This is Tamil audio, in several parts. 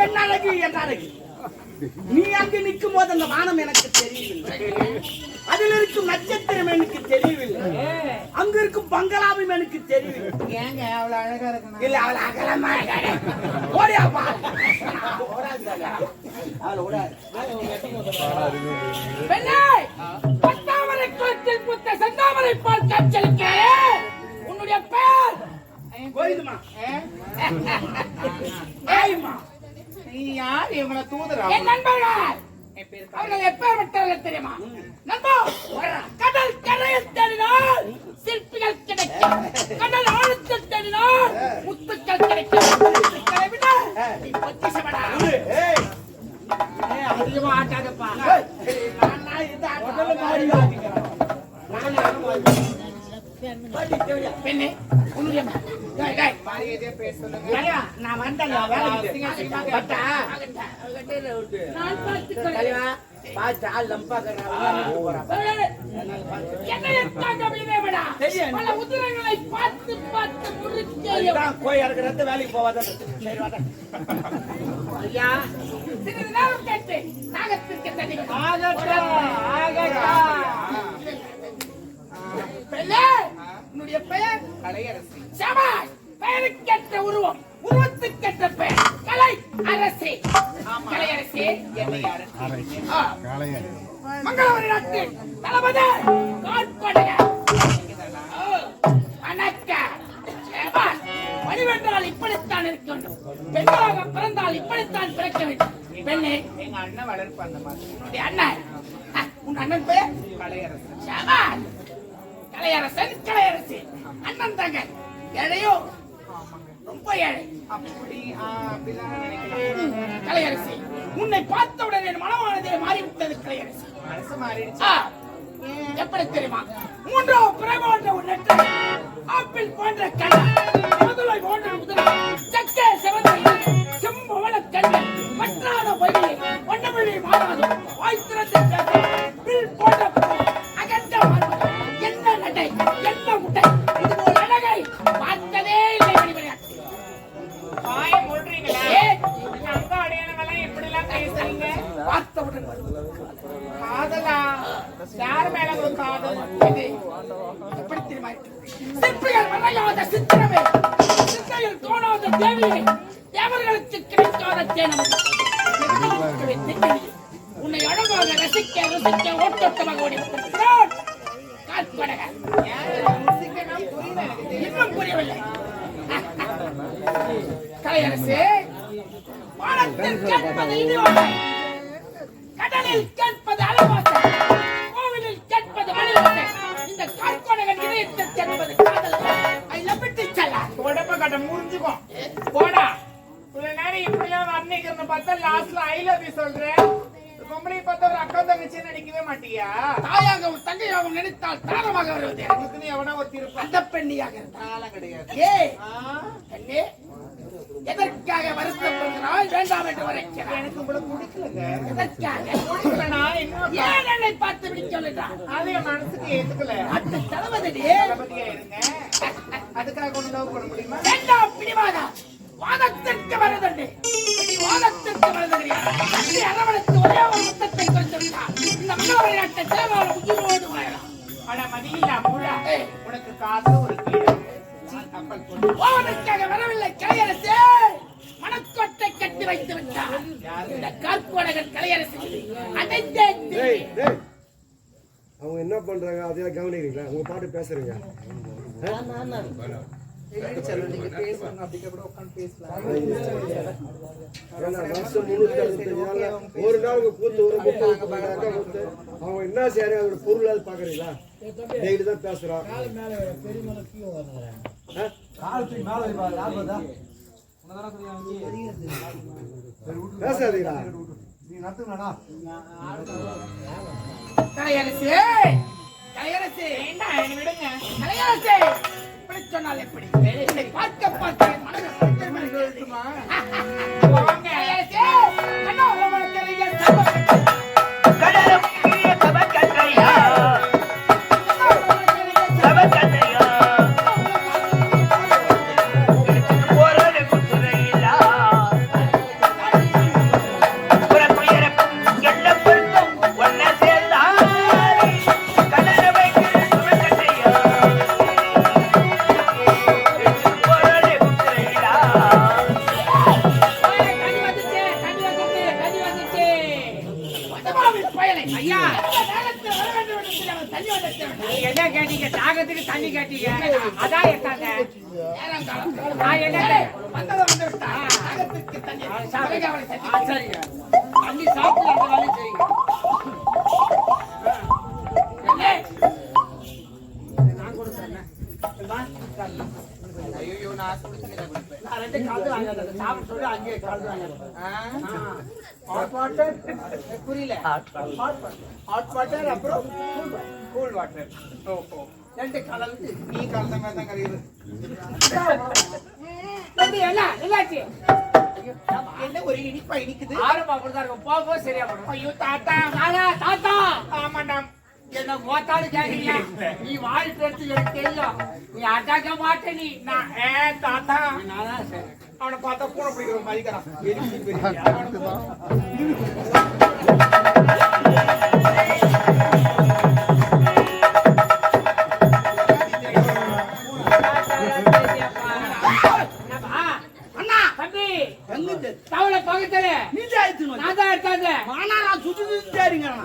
என்ன அழகு என்ன அழகு. நீ அங்கு நிற்கும் போது அந்த வானம் எனக்கு தெரியவில்லை, அதில் இருக்கும் நட்சத்திரம் எனக்கு தெரியவில்லை, அங்க இருக்கும் பங்களாவும் எனக்கு தெரியவில்லை. ஏங்க அவ்வளவு அழகா இருக்கணும்? இல்ல அவள் அகலமா ஓடியாப்பா பத்தாமரை குளத்தில் புத்த செந்தாமரை பால் காய்ச்சலுக்காயே உன்னுடைய பேர் கோயிலுமா? ஏய்மா நீ யார்? இவங்களை தூதுறா? என் நண்பர்கள். அவர்கள் எப்பேற்பட்டவர்கள் தெரியுமா? நண்பா, கடல் கரையில் தேடினால் சிற்பிகள் கிடைக்கும், கடல் ஆழத்தில் தேடினால் முத்துக்கள் கிடைக்கும். அதிகமா ஆட்டாதப்பா. பெண்ணே உன்னுடைய நான் வந்தேன். வேலைக்கு போவாத பெயர் கலையரசி. பெயருக்கேற்ற உருவம், உருவத்துக்கேற்ற பெயர் கலை அரசி. கலையரசி மங்களவரி நாட்டு தளபதி வழிவென்றால் இப்படித்தான் இருக்க வேண்டும், பெண்ணாக பிறந்தால் இப்படித்தான் பிறக்க வேண்டும். பெண்ணே, எங்க அண்ணன் வளர்ப்பு அந்த மாதிரி. அண்ணன், உன் அண்ணன் பெயர் கலையரசன். கலையரசன் கலையரசி அண்ணன் தாங்க. ஏழையோ? ரொம்ப ஏழை. கலையரசி, உன்னை பார்த்தவுடன் என் மனமானதே மாறிவிட்டது. கலையரசி மனசு மாறிடுச்சு. எப்படி தெரியுமா? மூன்றாவது பிரபோன்ற ஒரு நெற்றி, ஆப்பிள் போன்ற கண்ணன், முதலை போன்ற முதலை, சக்கே சிவந்த செம்பவள கண்ணன், பற்றாத பகுதியை ஒன்னமிழி மாறாது வாய் திறந்து பில் போன்ற அகன்ற மாறுவது. என்ன நடை, என்ன முட்டை, இது போல் அழகை பார்த்ததே இல்லை. மணிமணியாட்சி வாய மூடுறீங்களா? அங்க அடையாளங்கள்லாம் எப்படி எல்லாம் பேசுறீங்க? பார்த்தவுடன் காதலா? யார் மேல ஒரு காதல்? எப்படி தெரியுமா? சிற்பிகள் வரையாத சித்திரமே, சிந்தையில் தோணாத தேவியை, தேவர்களுக்கு கிடைக்காத தேனமும், உன்னை அழகாக ரசிக்க ரசிக்க ஓட்டோட்டமாக ஓடி வந்திருக்கிறான் காற்படகர். இன்னும் புரியவில்லை. கலையரசு, வானத்தில் கேட்பது இடியோசை, கடலில் கேட்பது அலைவாசை, கோவிலில் கேட்பது மணியோசை, இந்த காற்படகன் இதயத்தில் கேட்பது காதல். ஐ லவ் இட் செல்லா. உடம்ப கட்ட முடிஞ்சுக்கும் போடா. இவ்வளவு நேரம் இப்படிலாம் வர்ணிக்கிறத பார்த்தா லாஸ்ட்ல ஐ லவ் யூ சொல்றேன். பொம்பளை பார்த்தா ஒரு அக்கா தங்கச்சி நடிக்கவே மாட்டியா? தாயாக ஒரு தங்கையாகவும் நினைத்தால் தாரமாக வருவது. நீ எவனா ஒரு திருப்ப அந்த பெண்ணியாக இருந்தாலும் கிடையாது. ஏ பெண்ணே, எதற்காக வருத்தப்படுகிறாய்? வேண்டாம் என்று வரைக்கிறாய். எனக்கு கூட பிடிக்கலங்க. எதற்காக பிடிக்கலனா இன்னும் ஏன் என்னை பார்த்து பிடிக்கவில்லைதான்? அது என் மனசுக்கு ஏத்துக்கல. அந்த தளபதி தளபதியா இருங்க, அதுக்காக கொண்டு லவ் பண்ண முடியுமா? வேண்டாம் பிடிவாதா. வாதத்திற்கு வருதுண்டு, வாதத்திற்கு வருதுகிறீர்கள். அரவணைத்து ஒரே ஒரு முத்தத்தை கொடுத்திருந்தார். இந்த மங்கள விளையாட்டை தேவால உயிரோடு வாழலாம். ஆனா மதியில்லா மூடா, உனக்கு காசு ஒரு கீழே கப்பல் கொண்டு போவதற்காக வரவில்லை. கலையரசே, மனக்கோட்டை கட்டி வைத்து விட்டார். இந்த காற்போடகன் கலையரசு அடைந்தே அவங்க என்ன பண்றாங்க அதையா கவனிக்கிறீங்களா? உங்க பாட்டு பேசுறீங்க. ஒரு நாளுக்கு கூத்து ஒரு 30 கூத்து அவங்க என்ன செய்யறாங்க அதோட பொருளாவது பாக்குறீங்களா? டெய்லி தான் பேசுறோம். பேசாதீங்களா? கலையரசு, கலையரசு விடுங்க. கலையரசு இப்படி சொன்னால் எப்படி? பார்க்க பார்க்க மனதில் கலையரசு கண்ணா பயலை ஐயா. நேரத்தில் வர வேண்டும் என்று சொல்லி அவர் தள்ளி வந்திருக்கிறார். என்ன கேட்டீங்க? தாகத்துக்கு தண்ணி கேட்டீங்க. அதான் எட்டாங்க. நேரங்காலம். நான் என்ன வந்ததை வந்து விட்டார். அகத்துக்கு தண்ணி. பிறகு அவளை தட்டி. சரிங்க. தண்ணி சாப்பிட்டு அந்த வேலையை செய்யுங்க. இல்லை. நான் கொடுக்குறேன். ஐயோ நான் குடிச்சுக்கிறேன். நான் 2 கால் வாங்கிட்டேன். சாப்பிட்டு சொல்லி அங்கேயே கால் வாங்கிட்டேன். ஹாட் வாட்டர் புரியல. ஹாட் வாட்டர் அப்புறம் கூல் வாட்டர். ஓஹோ 2 கலந்து. நீ கலந்த மாதிரி தான் கறியுது. தம்பி என்ன என்னாச்சு? என்ன ஒரு இனிப்பா இனிக்குது. ஆரம்பம் அப்படிதான் இருக்கும். போக சரியா போடும். ஐயோ தாத்தா. தாத்தா தாத்தா ஆமாண்டா. என்ன மோத்தாடு கேக்குறீங்க? நீ வாய் பேச்சு எனக்கு தெரியும். நீ அட்டாக்க மாட்டே நீ. நான் தாத்தா நானா சரி. அவனை பார்த்தா பூனை பிடிக்கிற மாதிரிக்கிறான். அண்ணா தம்பி தவளை பக்கத்துல நான் தான் எடுத்தாங்க.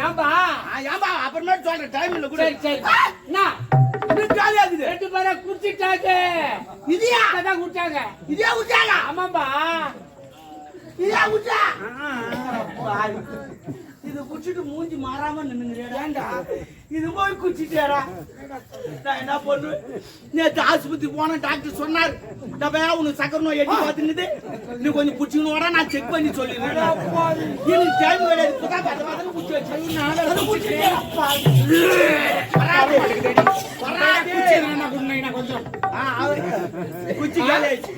ஏன்பா அப்புறமேட்டு சொல்றேன் டைம் இல்ல கூட சரி சரி அண்ணா ஜாலியா இருக்குது 2 பேரை குடிச்சிட்டாங்க. இதையா அதான் குடிச்சாங்க. இதே குச்சாங்க ஆமாம்பா. இதே குச்சா இது குச்சிட்டு மூஞ்சி மாறாம நின்னுங்கடா. இது போய் குச்சிட்டாரா? நான் என்ன பண்ணுவேன்? நேற்று ஆஸ்பத்திரி போன டாக்டர் சொன்னார், டப்பா உனக்கு சக்கரை நோய் எட்டி பார்த்துன்னு நீ கொஞ்சம் குச்சிக்கணும் வர நான் செக் பண்ணி சொல்லிடுறேன். எனக்கு டைம் கிடையாது. இப்பதான் பத்த பத்தன்னு குச்சி வச்சு நான் குச்சிட்டேன். கொஞ்சம் குச்சி காலி ஆயிடுச்சு.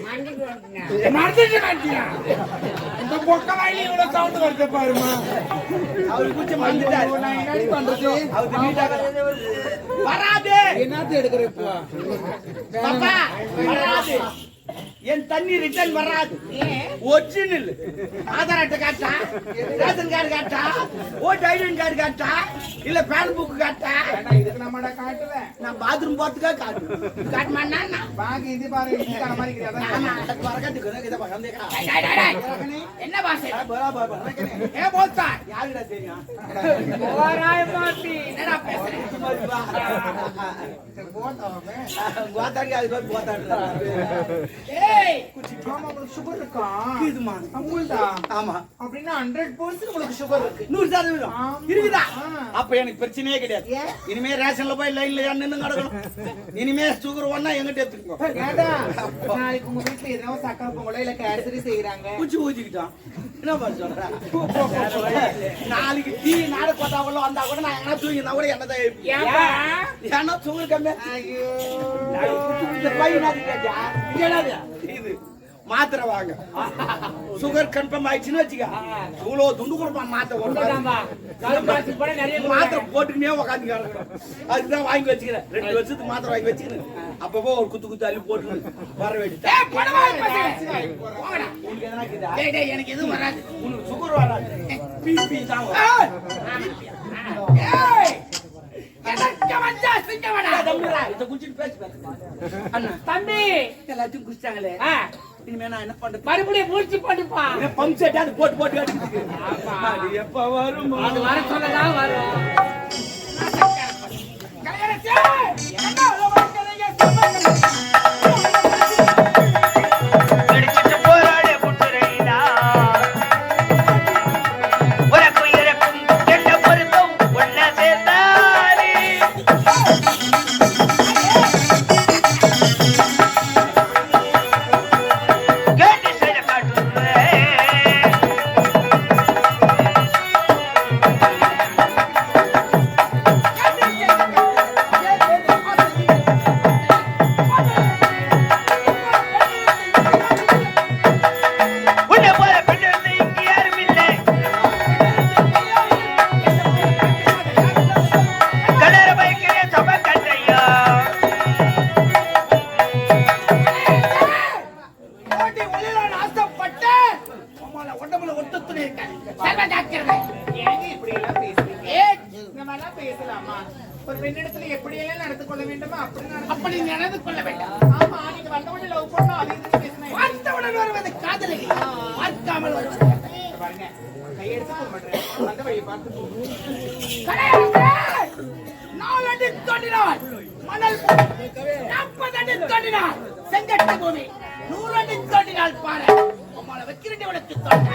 இந்த பொக்க வாயில இவ்வளவு சவுண்ட் வருது பாருமா. அவரு குச்சி மறந்துட்டாரு. நான் என்னடி பண்றது? அவரு நீட்டாக வராது. என்னத்த எடுக்கிற இப்போ? பாப்பா வராது. என் தண்ணி ரிட்டர்ன் வராது. ஒரிஜினல் ஆதார் அட்டை காட்டா, ரேஷன் கார்டு காட்டா, ஓட்டு ஐடென்டி கார்டு காட்டா, இல்ல பேன் புக் காட்டா. இதுக்கு நம்மட காட்டல. நான் பாத்ரூம் போறதுக்காக காட்டு காட்டுமாண்ணா. பாக்கி இது பாரு இந்த மாதிரி இருக்கிறதா. என்ன பாசை? ஏ போத்தா யாருடா தெரியும்? ஓராய் மாத்தி என்னடா பேசுறேன்? கோத்தாடி அது பேர் போத்தாடுறா. ஏய் ஆமா உங்களுக்கு சுகர் இருக்கா? இதுமா அமுல்டா. ஆமா அப்படின்னா 100% உங்களுக்கு சுகர் இருக்கு. 100% இருக்குதா? அப்ப எனக்கு பிரச்சனையே கிடையாது. இனிமே ரேஷன்ல போய் லைன்ல நின்னு கிடக்கணும். இனிமே சுகர் ஒண்ணா எங்கிட்ட எடுத்துக்கோ. ஏடா நாளைக்கு உங்க வீட்ல ஏதோ சக்கரை பொங்கலோ இல்ல கேசரி செய்யறாங்க. குச்சி ஊத்திக்கிட்டான். என்ன பண்ண சொல்ற? நாளைக்கு டீ நாடு போட்டாவளோ வந்தா கூட நான் என்ன தூங்கினா கூட என்னதான் ஏன்பா? ஏன்னா சுகர் கம்மி. ஐயோ இந்த பையன் என்னது? இது மாத்திரை வாங்க. சுகர் கன்ஃபார்ம் ஆயிடுச்சுன்னு வச்சுக்க. இவ்வளவு துண்டு கொடுப்பான் மாத்திரை உண்மைதான்பா. கரும்பாசி போட நிறைய மாத்திரை போட்டுக்கினே உக்காந்து கிடக்கணும். அதுக்குதான் வாங்கி வச்சுக்கிறேன். 2 வருஷத்துக்கு மாத்திரை வாங்கி வச்சுக்கிறேன். அப்பப்போ ஒரு குத்து குத்து அள்ளி போட்டு வர வேண்டியது. ஏய் பணவாய் பசங்க போங்கடா. உனக்கு எதனா இருக்குதா? டேய் டேய் எனக்கு எதுவும் வராது. உனக்கு சுகர் வராது. பிபி தான் வரும். ஏய் எனக்கு வந்தா சிங்கவடா. தம்பிரா, இத குடிச்சிட்டு பேசு. அண்ணா தம்பி எல்லாத்தையும் குடிச்சாங்களே. இனிமே நான் என்ன பண்றது? மறுபடியும் மூச்சு போட்டுப்பா. பம்ப் செட் அது போட்டு போட்டு அடிக்குது. அது எப்ப வரும்? அது வர சொல்லதான் வரும். கலையரசே என்ன உலகத்தையே சம்பந்தம் அடிச்சிட்டு போராடு புட்டுரையிலா உனக்கு இறக்கும் என்ன பொருத்தம் ஒன்ன சேர்த்தாரி கேட்டு செய்த காட்டுறேன். உன்னை போல பெண் இங்கு யாரும் இல்லை. கடற பயக்கிற சபை கண்டையா ஓடி ஒளியில ஆசைப்பட்ட உம்மால உடம்புல ஒட்டுத்துணி இருக்க சர்வ டாக்டர் ஏங்க இப்படி எல்லாம் பேசுறீங்க? ஏய் இந்த மாதிரிலாம் பேசலாமா? ஒரு பெண்ணிடத்துல எப்படி எல்லாம் நடந்து கொள்ள வேண்டுமோ அப்படி நடந்து. அப்படி நடந்து கொள்ள வேண்டாம். ஆமா நீங்க வந்தவொடனே லவ் பண்ணோம் அது இதுன்னு பேசினா பார்த்தவுடன் வருவது காதலி பார்க்காமல் வருவது பாருங்க கையெடுத்து கும்பிடுறேன். வந்த வழியை பார்த்து போ. கடையரசே, 4 அடி தோண்டினார் மணல் பூமி, 40 அடி தோண்டினார் செங்கட்டு பூமி, 100 அடி தோண்டினால் பாரு உங்களை வைக்கிறேன் உனக்கு தோண்ட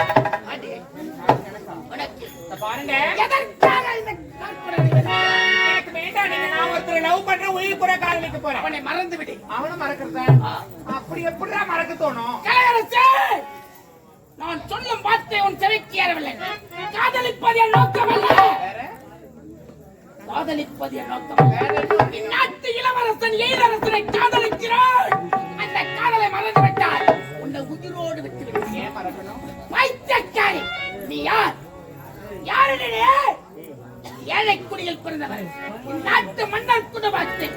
அடி உனக்கு இத பாருங்க, எதற்காக இந்த கற்பனை எனக்கு வேண்டாம். நீங்க நான் ஒருத்தரை லவ் பண்ற உயிர் கூட காதலிக்க போறேன். அவனை மறந்து விடு. அவனும் மறக்கிறதா? அப்படி எப்படிதான் மறக்க தோணும்? கடையரசே, நான் சொல்லும் வார்த்தை உன் செவிக்கு ஏறவில்லை. காதலிப்பது என் நோக்கமல்ல, வேற காதலிப்பது என் நோக்கம். இந்நாட்டு இளவரசன் எழிலரசனை காதலிக்கிறான். அந்த காதலை மறந்து விட்டால் உன்னை உயிரோடு விட்டு விடுவேன். ஏன் மறக்கணும்? பைத்தியக்காரி, நீ யார்? யாரு நீ? ஏழை குடியில் பிறந்தவர். இந்நாட்டு மன்னர் குடும்பத்தில்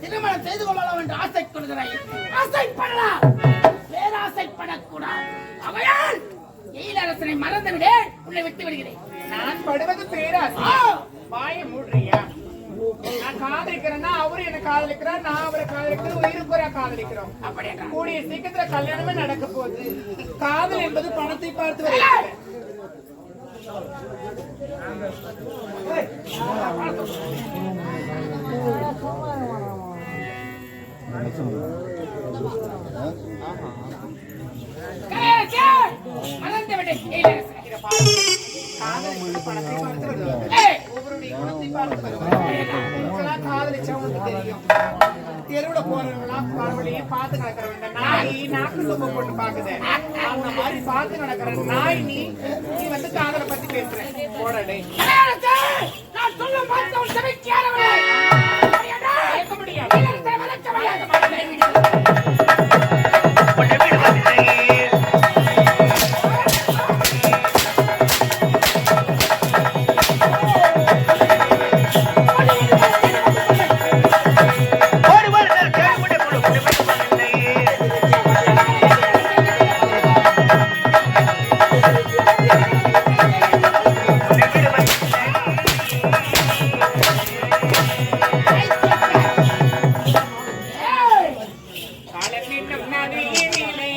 திருமணம் செய்து கொள்ளலாம் என்று ஆசை கொள்கிறாய். ஆசைப்படலாம், பேராசைப்படக்கூடாது. அவையால் எழிலரசனை மறந்துவிடு, உன்னை விட்டு விடுகிறேன். நான் படுவது பேராசை. வாயை மூடுறியா? நான் காதலிக்கிறேன்னா அவரு என்ன காதலிக்கிறார், நான் அவரை காதலிக்கிறேன், உயிருக்குறையா காதலிக்கிறோம். அப்படி என்றால் கூடிய சீக்கிரத்துல கல்யாணமே நடக்க போகுது. காதல் என்பது பணத்தை பார்த்து வருகிறது. கடையரசே, மறந்துவிடு எழிலரசனை. இதை பாரு. காதல் என்பது பணத்தை பார்த்து வருவது. ஏய், ஒவ்வொருடைய குணத்தை பார்த்து வருவது. உங்களா காதலிச்சா உங்களுக்கு தெரியும். தெருவுல போறவங்களா பரவலையே பார்த்து நடக்கிறவங்க நாய் நாக்கு துப்ப போட்டு பாக்குது. அந்த மாதிரி பார்த்து நடக்கிற நாய் நீ வந்து காதலை பத்தி பேசுற போடலே கடையரசே, நான் சொல்லும் வார்த்தை உன் செவிக்கு ஏறவில்லை. கேட்க முடியாது. எழிலரசனை மறக்க முடியாது. உன்னை விடுவதில்லை. ஒரு வருடம் கேள்விப்பட்ட குழு உன்னை விடுவதில்லை. உன்னை விடுவதில்லை. ஏய், காலம் என்னும் நதியினிலே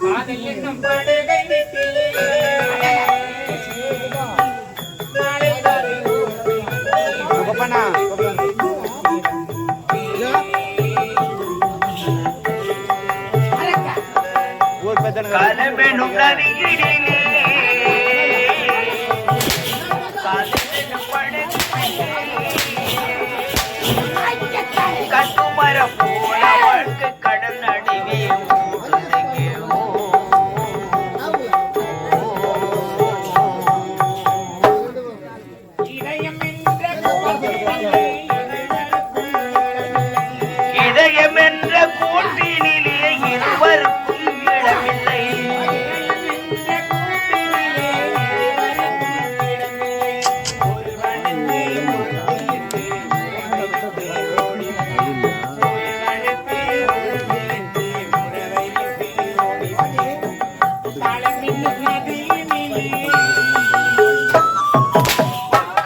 காதல் என்னும் படுகை நிற்கிலே நாளை காதல் மறக்க. காலமெனும் நதியினிலே காதலெனும் படுகையிலே பைத்தியக்காரி, கட்டுமரம் போல வாழ்க்கை கடல் நடுவே ஓடுதெங்கோ. இதயம் என்ற கோவிலிலே இதயம் என்ற கூட்டினிலே இருவருக்கும் இடமில்லை.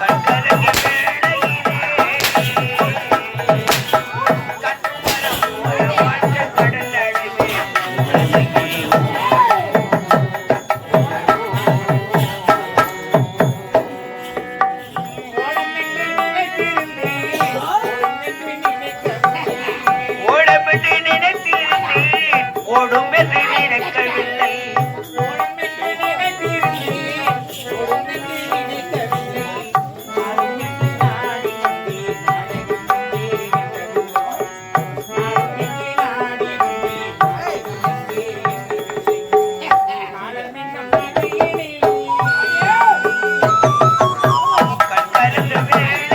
கண்கலங்கி வேளையிலே கட்டுமரம் போல வாழ்க்கை கடல் நடுவே ஓடுதெங்கோ. ஓடமென்று நினைத்திருந்தேன், ஓடும் என்று நினைக்கவில்லை. கண்கலங்கு வேளையிலே